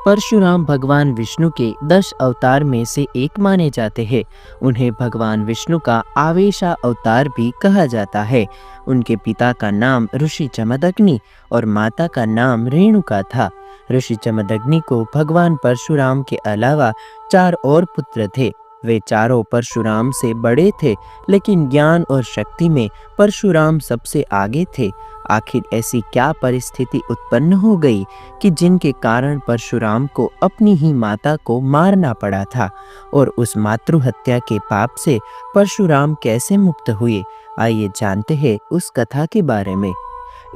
परशुराम भगवान विष्णु के 10 अवतार में से एक माने जाते हैं। उन्हें भगवान विष्णु का आवेशा अवतार भी कहा जाता है। उनके पिता का नाम ऋषि जमदग्नि और माता का नाम रेणुका था। ऋषि जमदग्नि को भगवान परशुराम के अलावा 4 और पुत्र थे। वे चारों परशुराम से बड़े थे, लेकिन ज्ञान और शक्ति में परशुराम सबसे आगे थे। आखिर ऐसी क्या परिस्थिति उत्पन्न हो गई कि जिनके कारण परशुराम को अपनी ही माता को मारना पड़ा था, और उस मातृहत्या के पाप से परशुराम कैसे मुक्त हुए? आइए जानते हैं उस कथा के बारे में।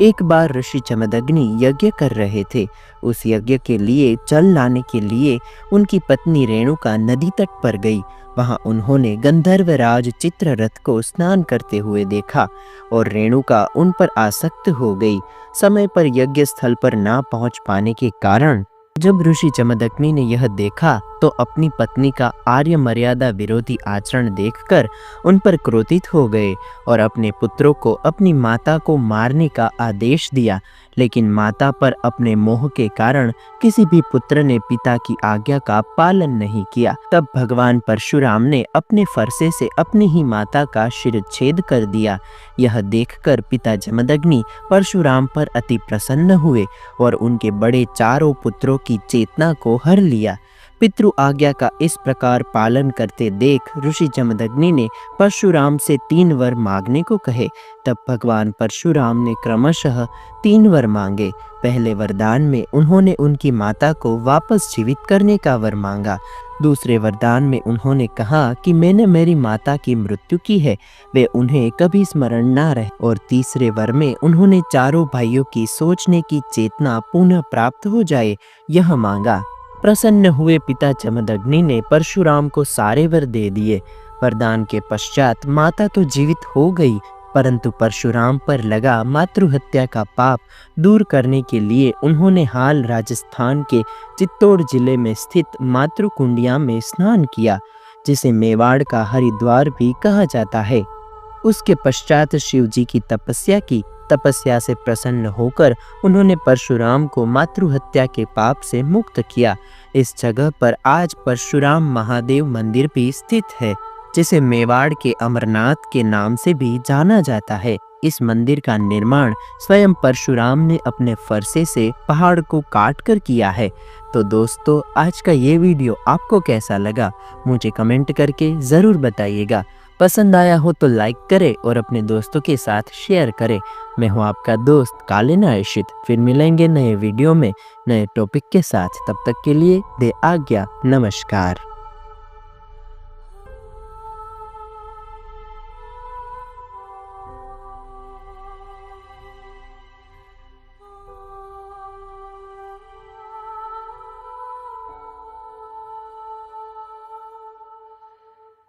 एक बार ऋषि जमदग्नि यज्ञ कर रहे थे। उस यज्ञ के लिए जल लाने के लिए उनकी पत्नी रेणुका नदी तट पर गई। वहां उन्होंने गंधर्वराज चित्ररथ को स्नान करते हुए देखा और रेणुका उन पर आसक्त हो गई। समय पर यज्ञ स्थल पर ना पहुंच पाने के कारण जब ऋषि जमदग्नि ने यह देखा तो अपनी पत्नी का आर्य मर्यादा विरोधी आचरण देखकर उन पर क्रोधित हो गए और अपने पुत्रों को अपनी माता को मारने का आदेश दिया। लेकिन माता पर अपने मोह के कारण किसी भी पुत्र ने पिता की आज्ञा का पालन नहीं किया। तब भगवान परशुराम ने अपने फरसे से अपनी ही माता का शिरच्छेद कर दिया। यह देखकर पिता जमदग्नि परशुराम पर अति प्रसन्न हुए और उनके बड़े चारों पुत्रों की चेतना को हर लिया। पितृ आज्ञा का इस प्रकार पालन करते देख ऋषि जमदग्नि ने परशुराम से 3 वर मांगने को कहे। तब भगवान परशुराम ने क्रमशः 3 वर मांगे। पहले वरदान में उन्होंने उनकी माता को वापस जीवित करने का वर मांगा। दूसरे वरदान में उन्होंने कहा कि मैंने मेरी माता की मृत्यु की है, वे उन्हें कभी स्मरण ना रहे। और तीसरे वर में उन्होंने चारों भाइयों की सोचने की चेतना पुनः प्राप्त हो जाए, यह मांगा। प्रसन्न हुए पिता जमदग्नि ने परशुराम को सारे वर दे दिए। वरदान के पश्चात माता तो जीवित हो गई, परंतु परशुराम पर लगा मातृहत्या का पाप दूर करने के लिए उन्होंने हाल राजस्थान के चित्तौड़ जिले में स्थित मातृकुंडिया में स्नान किया, जिसे मेवाड़ का हरिद्वार भी कहा जाता है। उसके पश्चात शिव जी की तपस्या की। तपस्या से प्रसन्न होकर उन्होंने परशुराम को मातृहत्या के पाप से मुक्त किया। इस जगह पर आज परशुराम महादेव मंदिर भी स्थित है, जिसे मेवाड़ के अमरनाथ के नाम से भी जाना जाता है। इस मंदिर का निर्माण स्वयं परशुराम ने अपने फरसे से पहाड़ को काट कर किया है। तो दोस्तों, आज का ये वीडियो आपको कैसा लगा मुझे कमेंट करके ज़रूर बताइएगा। पसंद आया हो तो लाइक करें और अपने दोस्तों के साथ शेयर करें। मैं हूं आपका दोस्त कालीन आयुषित। फिर मिलेंगे नए वीडियो में नए टॉपिक के साथ। तब तक के लिए दे आज्ञा। नमस्कार।